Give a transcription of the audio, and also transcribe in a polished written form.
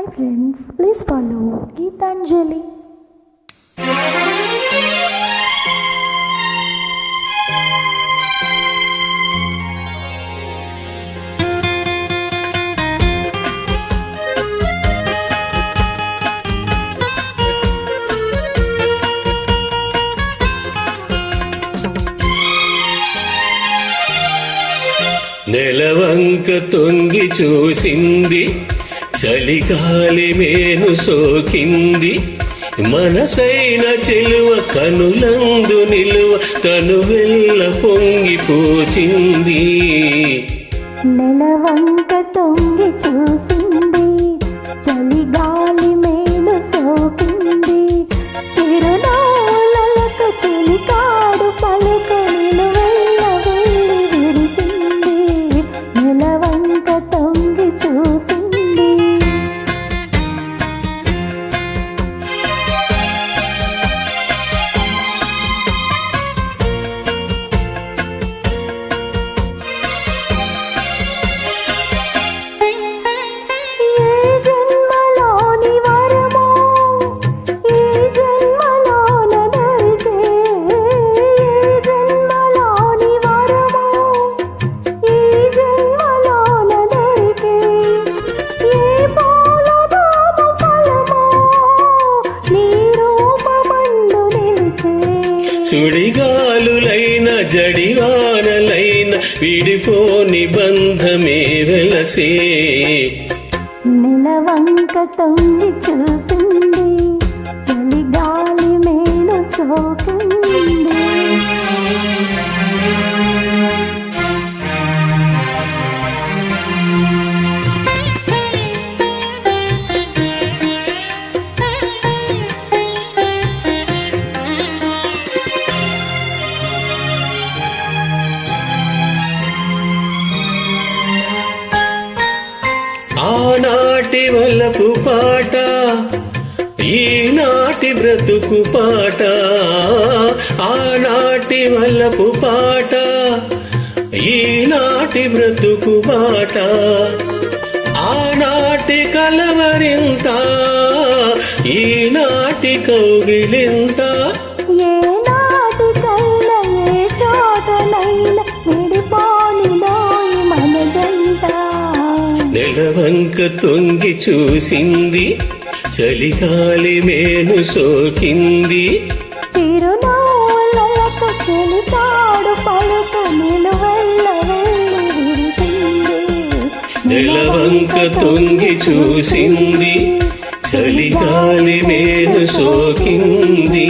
Hi friends, please follow Geetanjali. నెలవంక తొంగి చూసింది, చలిగాలి మేను సోకింది, మనసైన చెలువ కనులందు నిలువ తనువెల్ల పొంగి పూచింది. నెలవంక తొంగి చూసింది, చలిగాలి మేను సోకింది, చిరునవ్వులకు చిలికాడు పలుకు నిలువెల్ల వెళ్ళి విరిసింది. నెలవంక తొంగి చూసింది. సుడిగాలులైన జడివానలైన విడిపోని బంధమే వెలసే. నెలవంక తొంగి చూసింది, చలిగాలి మేను సోకింది. ఆనాటి వలపు పాట, ఈనాటి బ్రతుకు పాట. ఆనాటి వలపు పాట, ఈనాటి బ్రతుకు పాట. ఆనాటి కలవరింత, ఈనాటి కౌగిలింత. ఏనాటి కళ్ళ ఏ చోటనైన విడిపోనిలోయి మన జంట. నెలవంక తొంగి చూసింది, చలిగాలి మేను సోకింది, చిరునవ్వులకు చెలికాడు పలుకు నిలువెల్ల వెళ్ళి విరిసింది. నెలవంక తొంగి చూసింది, చలిగాలి మేను సోకింది.